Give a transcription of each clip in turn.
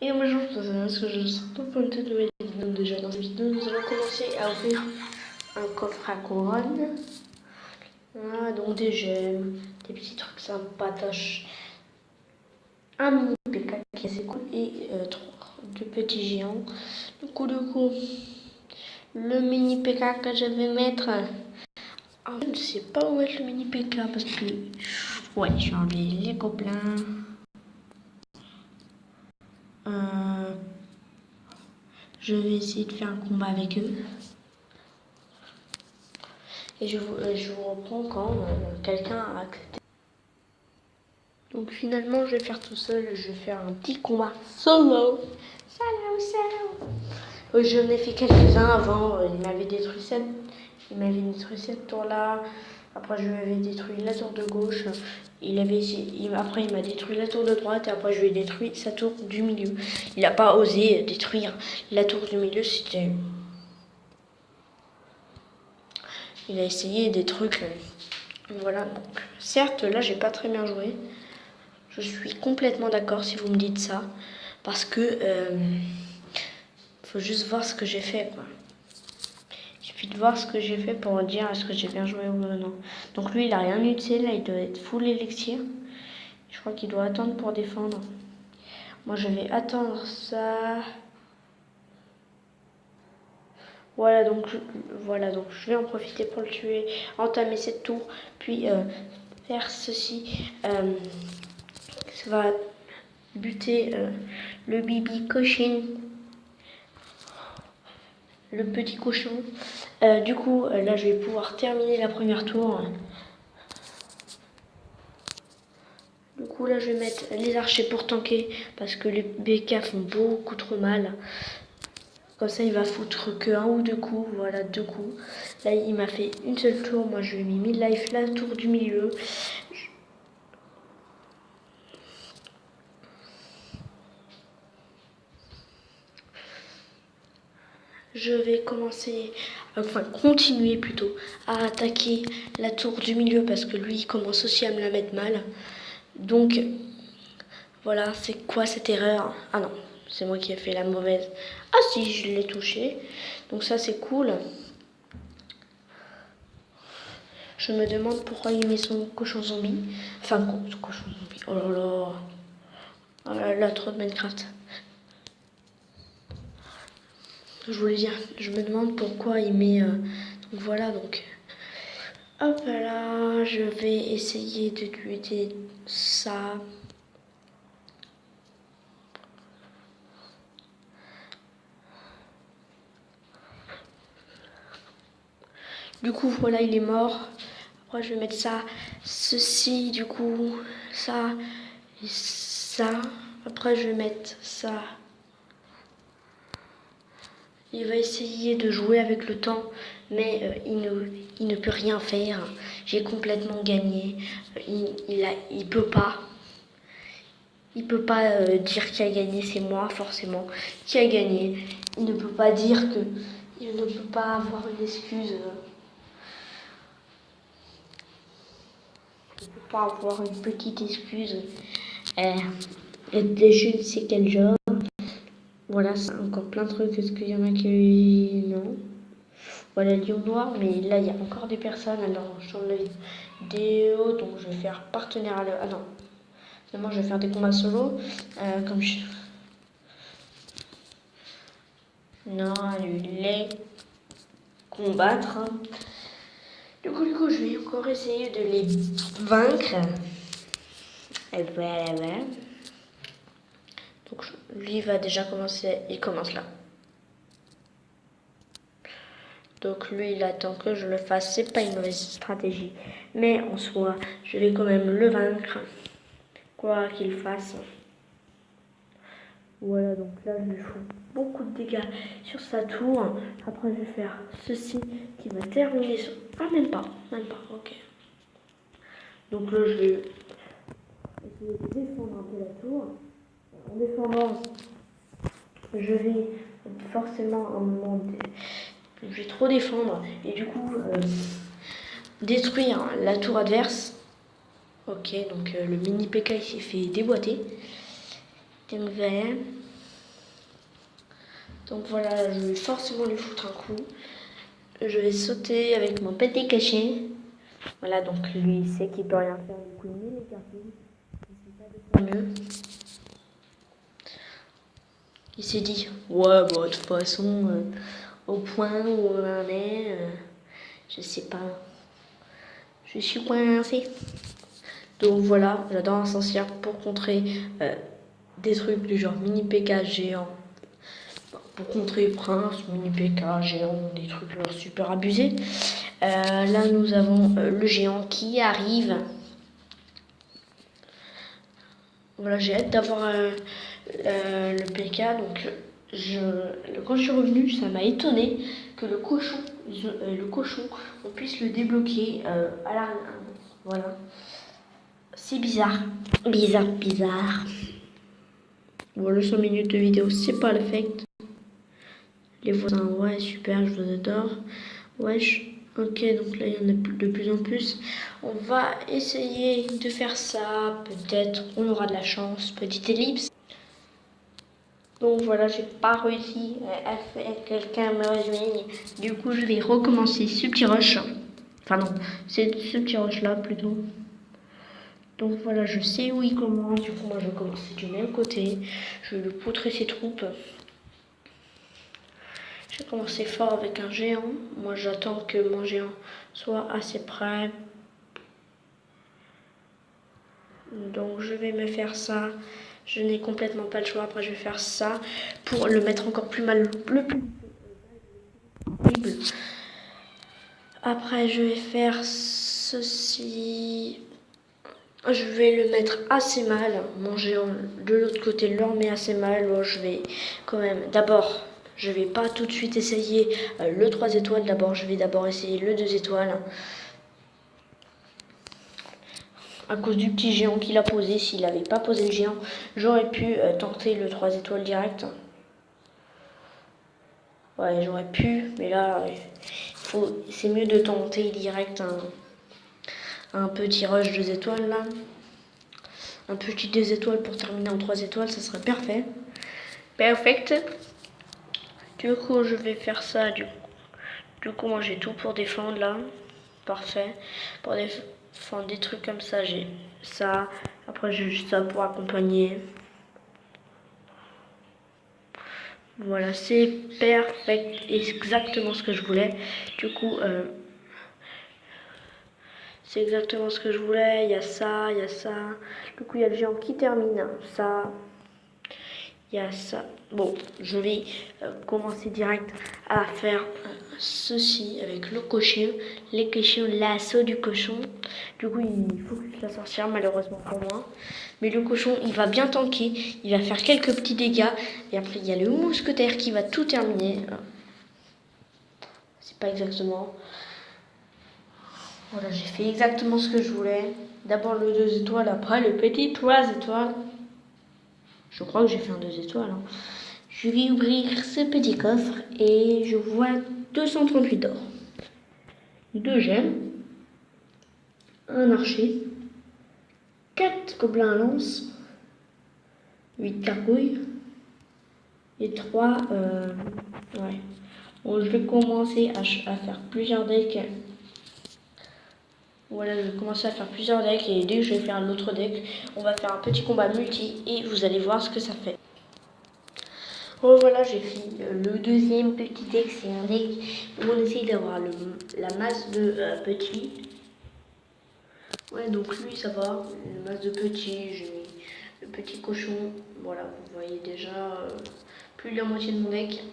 Et bonjour, parce que je suis pas pour une toute nouvelle vidéo. Déjà dans cette vidéo, nous allons commencer à ouvrir un coffre à couronne. Ah, donc des gemmes, des petits trucs sympatoches. Un mini PK qui est assez cool et deux petits géants. Du coup, le mini PK que je vais mettre. Je ne sais pas où mettre le mini PK parce que. Ouais, j'ai enlevé les gobelins. Je vais essayer de faire un combat avec eux. Et je vous reprends quand quelqu'un a accepté. Donc finalement, je vais faire tout seul. Je vais faire un petit combat solo. Solo. J'en ai fait quelques-uns avant. Il m'avait détruit cette tour-là. Après, je lui avais détruit la tour de gauche. Après, il m'a détruit la tour de droite. Et après, je lui ai détruit sa tour du milieu. Il n'a pas osé détruire la tour du milieu. Il a essayé des trucs. Voilà. Donc, certes, là, j'ai pas très bien joué. Je suis complètement d'accord si vous me dites ça. Parce que faut juste voir ce que j'ai fait, quoi. Il suffit de voir ce que j'ai fait pour dire est-ce que j'ai bien joué ou non. Donc lui, il a rien utilisé. Là, il doit être full élixir. Je crois qu'il doit attendre pour défendre. Moi, je vais attendre ça. Voilà, donc je vais en profiter pour le tuer, entamer cette tour, puis faire ceci. Ça va buter le Bibi Cochon. Le petit cochon. Du coup, là, je vais pouvoir terminer la première tour. Du coup, là, je vais mettre les archers pour tanker parce que les BK font beaucoup trop mal. Comme ça, il va foutre que un ou deux coups. Voilà, deux coups. Là, il m'a fait une seule tour. Moi, je lui ai mis 1000 life, la tour du milieu. Je vais continuer plutôt à attaquer la tour du milieu parce que lui, il commence aussi à me la mettre mal. Donc, voilà, c'est quoi cette erreur? Ah non, c'est moi qui ai fait la mauvaise. Ah si, je l'ai touché. Donc ça, c'est cool. Je me demande pourquoi il met son cochon zombie. Enfin, cochon zombie. Oh là là. Oh là là, trop de Minecraft. Je voulais dire, je me demande pourquoi il met... donc voilà, donc... Hop là, je vais essayer de tuer ça. Du coup, voilà, il est mort. Après, je vais mettre ça, ceci, du coup, ça et ça. Après, je vais mettre ça. Il va essayer de jouer avec le temps, mais il ne peut rien faire. J'ai complètement gagné. Il peut pas. Il peut pas dire qui a gagné, c'est moi forcément qui a gagné. Il ne peut pas dire que... Il ne peut pas avoir une excuse. Il ne peut pas avoir une petite excuse. Être je ne sais quel genre. Voilà, c'est encore plein de trucs. Est-ce qu'il y en a qui... Non. Voilà, lion noir, mais là, il y a encore des personnes. Alors, je change la vidéo, donc je vais faire partenaire à Ah non. Finalement, je vais faire des combats solo. Comme je... Non, annuler. Combattre. Du coup, je vais encore essayer de les vaincre. Et voilà. Donc, lui va déjà commencer. Il commence là. Donc lui, il attend que je le fasse. C'est pas une mauvaise stratégie. Mais en soi, je vais quand même le vaincre. Quoi qu'il fasse. Voilà, donc là, je lui fous beaucoup de dégâts sur sa tour. Après, je vais faire ceci qui va terminer sur... Ah, même pas, ok. Donc là, je vais essayer de défendre un peu la tour. En défendant, je vais forcément à un moment... Je vais trop défendre et du coup détruire la tour adverse. Ok, donc le mini PK il s'est fait déboîter. Donc voilà. Donc voilà, je vais forcément lui foutre un coup. Je vais sauter avec mon petit cachet. Voilà, donc lui, il sait qu'il peut rien faire. Du coup, il met les cartouches. Il sait pas de faire mieux. Il s'est dit, ouais, bon, de toute façon, au point où on en est, je sais pas. Je suis coincée. Donc voilà, j'adore un sorcière pour contrer des trucs du genre mini PK géant. Pour contrer prince, mini PK géant, des trucs genre super abusés. Là, nous avons le géant qui arrive. Voilà, j'ai hâte d'avoir le PK. Donc, quand je suis revenue, ça m'a étonné que le cochon, on puisse le débloquer à la. Voilà. C'est bizarre. Bizarre. Voilà, 100 minutes de vidéo, c'est pas l'effect. Les voisins, ouais, super, je vous adore. Wesh. Ok, donc là, il y en a de plus en plus. On va essayer de faire ça. Peut-être on aura de la chance. Petite ellipse. Donc voilà, j'ai pas réussi à faire quelqu'un me rejoigne. Du coup, je vais recommencer ce petit rush. Enfin non, c'est ce petit rush là plutôt. Donc voilà, je sais où il commence. Du coup, moi, je vais commencer du même côté. Je vais lui poutrer ses troupes. J'ai commencé fort avec un géant. Moi, j'attends que mon géant soit assez près. Donc, je vais me faire ça. Je n'ai complètement pas le choix. Après, je vais faire ça pour le mettre encore plus mal, le plus possible. Après, je vais faire ceci. Je vais le mettre assez mal. Mon géant de l'autre côté le remet assez mal. Moi, je vais quand même d'abord. Je vais pas tout de suite essayer le 3 étoiles. D'abord, je vais d'abord essayer le 2 étoiles. À cause du petit géant qu'il a posé. S'il n'avait pas posé le géant, j'aurais pu tenter le 3 étoiles direct. Ouais, j'aurais pu. Mais là, c'est mieux de tenter direct un petit rush 2 étoiles là. Un petit 2 étoiles pour terminer en 3 étoiles, ça serait parfait. Perfect. Du coup, je vais faire ça. Du coup, moi, j'ai tout pour défendre là. Parfait. Pour défendre des trucs comme ça, j'ai ça. Après, j'ai juste ça pour accompagner. Voilà, c'est perfect. Exactement ce que je voulais. Du coup, c'est exactement ce que je voulais. Il y a ça, il y a ça. Du coup, il y a le géant qui termine. Ça. Il y a ça. Bon, je vais commencer direct à faire ceci avec le cochon. Les cochons, l'assaut du cochon. Du coup, il faut que la sorcière, malheureusement pour moi. Mais le cochon, il va bien tanker. Il va faire quelques petits dégâts. Et après, il y a le mousquetaire qui va tout terminer. C'est pas exactement. Voilà, j'ai fait exactement ce que je voulais. D'abord le 2 étoiles, après le petit 3 étoiles. Je crois que j'ai fait un 2 étoiles. Hein. Je vais ouvrir ce petit coffre et je vois 238 d'or. 2 gemmes. Un archer. 4 gobelins à lance. 8 gargouilles. Et 3... ouais. Bon, je vais commencer à faire plusieurs decks. Voilà, je vais commencer à faire plusieurs decks et dès que je vais faire l'autre deck, on va faire un petit combat multi et vous allez voir ce que ça fait. Oh voilà, j'ai fini le deuxième petit deck, c'est un deck où on essaye d'avoir la masse de petits. Ouais, donc lui ça va, une masse de petits, j'ai mis le petit cochon, voilà, vous voyez déjà plus de la moitié de mon deck.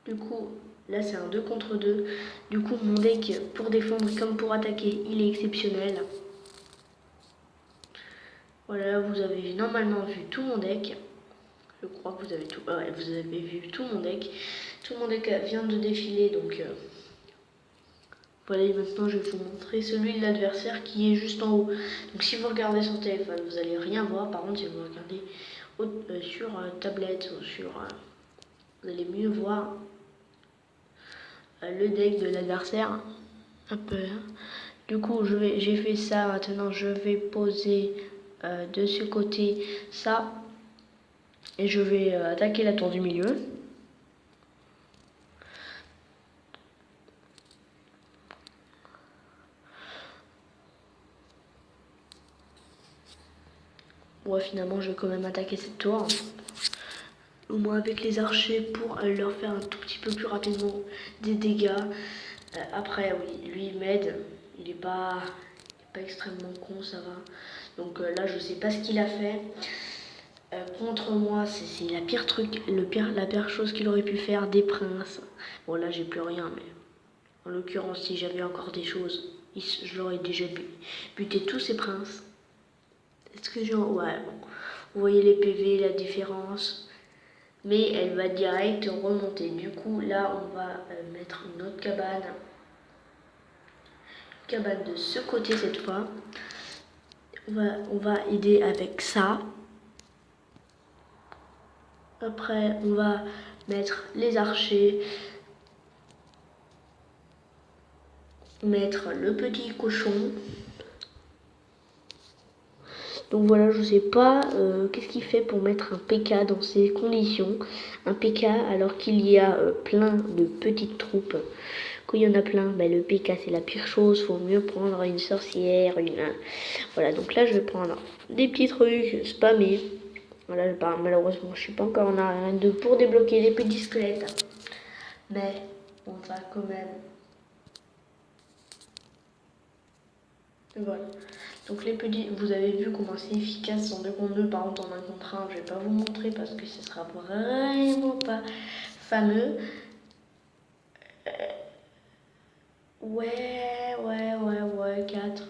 Du coup, là c'est un 2 contre 2. Du coup, mon deck, pour défendre comme pour attaquer, il est exceptionnel. Voilà, vous avez normalement vu tout mon deck. Je crois que vous avez tout. Ouais, vous avez vu tout mon deck. Tout mon deck vient de défiler, donc voilà. Maintenant, je vais vous montrer celui de l'adversaire qui est juste en haut. Donc, si vous regardez sur téléphone, vous allez rien voir. Par contre, si vous regardez sur tablette ou sur, vous allez mieux voir le deck de l'adversaire. Un peu. Du coup, j'ai fait ça. Maintenant, je vais poser de ce côté ça. Et je vais attaquer la tour du milieu. Ouais, finalement, je vais quand même attaquer cette tour. Au moins avec les archers pour leur faire un tout petit peu plus rapidement des dégâts. Après, oui, lui, il m'aide. Il n'est pas extrêmement con, ça va. Donc là, je sais pas ce qu'il a fait. Contre moi, c'est la pire truc, la pire chose qu'il aurait pu faire, des princes. Bon, là, j'ai plus rien, mais en l'occurrence, si j'avais encore des choses, je l'aurais déjà buté tous ces princes. Est-ce que genre, ouais, bon. Vous voyez les PV, la différence. Mais elle va direct remonter. Du coup, là, on va mettre une autre cabane. Cabane de ce côté cette fois. On va aider avec ça. Après, on va mettre les archers. Mettre le petit cochon. Donc voilà, je sais pas qu'est-ce qu'il fait pour mettre un PK dans ces conditions. Un PK alors qu'il y a plein de petites troupes. Quand il y en a plein, ben, le PK c'est la pire chose. Faut mieux prendre une sorcière, Voilà, donc là je vais prendre des petits trucs spammés. Voilà, malheureusement je suis pas encore en arène 2 pour débloquer les petits squelettes. Mais on va quand même. Voilà. Donc les petits, vous avez vu comment c'est efficace en 2 contre 2, par contre en 1 contre 1, je vais pas vous montrer parce que ce sera vraiment pas fameux. Ouais, 4.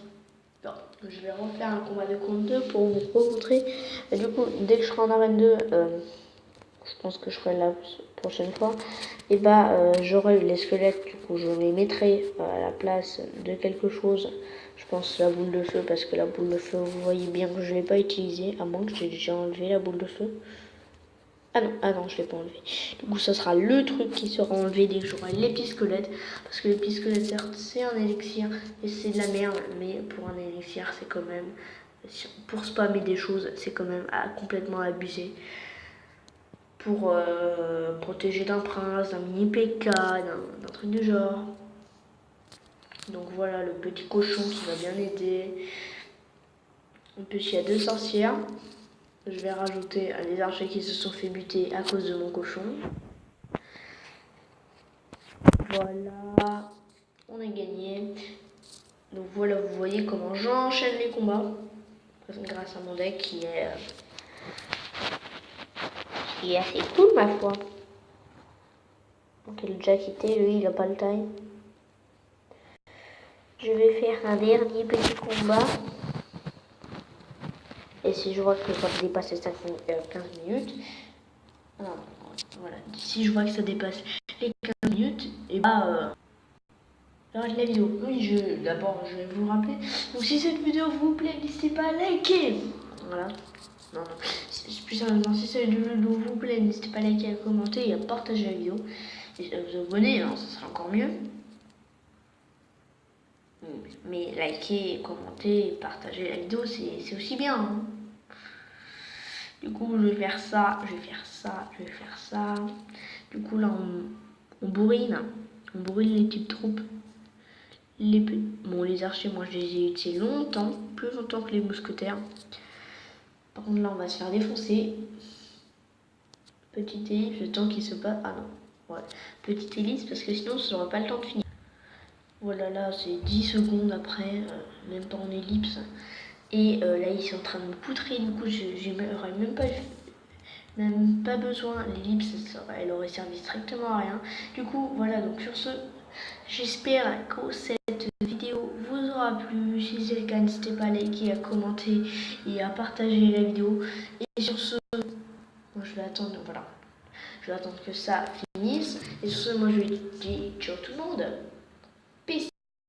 Non, je vais refaire un combat de contre 2 pour vous remontrer. Et du coup, dès que je serai en arène 2, je pense que je ferai la prochaine fois, et bah j'aurai les squelettes, du coup je les mettrai à la place de quelque chose. Je pense la boule de feu, parce que la boule de feu, vous voyez bien que je ne l'ai pas utilisée, à moins que j'ai déjà enlevé la boule de feu. Ah non, je l'ai pas enlevé. Du coup, ça sera le truc qui sera enlevé dès que j'aurai les petits squelettes. Parce que les petits squelettes, certes, c'est un élixir et c'est de la merde. Mais pour un élixir, c'est quand même. Pour spammer des choses, c'est quand même complètement abusé. Pour protéger d'un prince, d'un mini PK, d'un truc du genre. Donc voilà, le petit cochon qui va bien aider. En plus, il y a 2 sorcières. Je vais rajouter les archers qui se sont fait buter à cause de mon cochon. Voilà, on a gagné. Donc voilà, vous voyez comment j'enchaîne les combats. Grâce à mon deck qui est assez cool, ma foi. Donc il a déjà quitté, lui, il a pas le time. Je vais faire un dernier petit combat. Et si je vois que ça dépasse les 15 minutes, alors, voilà, si je vois que ça dépasse les 15 minutes, et bah, j'arrête la vidéo. Oui, d'abord, je vais vous rappeler. Donc, si cette vidéo vous plaît, n'hésitez pas à liker. Voilà. Non, plus sérieusement, si cette vidéo vous plaît, n'hésitez pas à liker, à commenter et à partager la vidéo. Et à vous abonner, hein, ça sera encore mieux. Mais liker, commenter, partager la vidéo, c'est aussi bien. Hein. Du coup, je vais faire ça, je vais faire ça, je vais faire ça. Du coup, là, on bourrine. On bourrine les petites troupes. Bon, les archers, moi, je les ai utilisés longtemps. Plus longtemps que les mousquetaires. Par contre, là, on va se faire défoncer. Petite ellipse, le temps qu'il se passe. Ah non. Ouais. Petite ellipse, parce que sinon, ça n'aura pas le temps de finir. Voilà, là, c'est 10 secondes après. Même pas en ellipse. Et là, ils sont en train de me poutrer. Du coup, j'aurais même pas besoin. L'ellipse, elle aurait servi strictement à rien. Du coup, voilà, donc sur ce, j'espère que cette vidéo vous aura plu. Si c'est le cas, n'hésitez pas à liker, à commenter et à partager la vidéo. Et sur ce, moi, je vais attendre, voilà. Je vais attendre que ça finisse. Et sur ce, moi, je vous dis ciao tout le monde.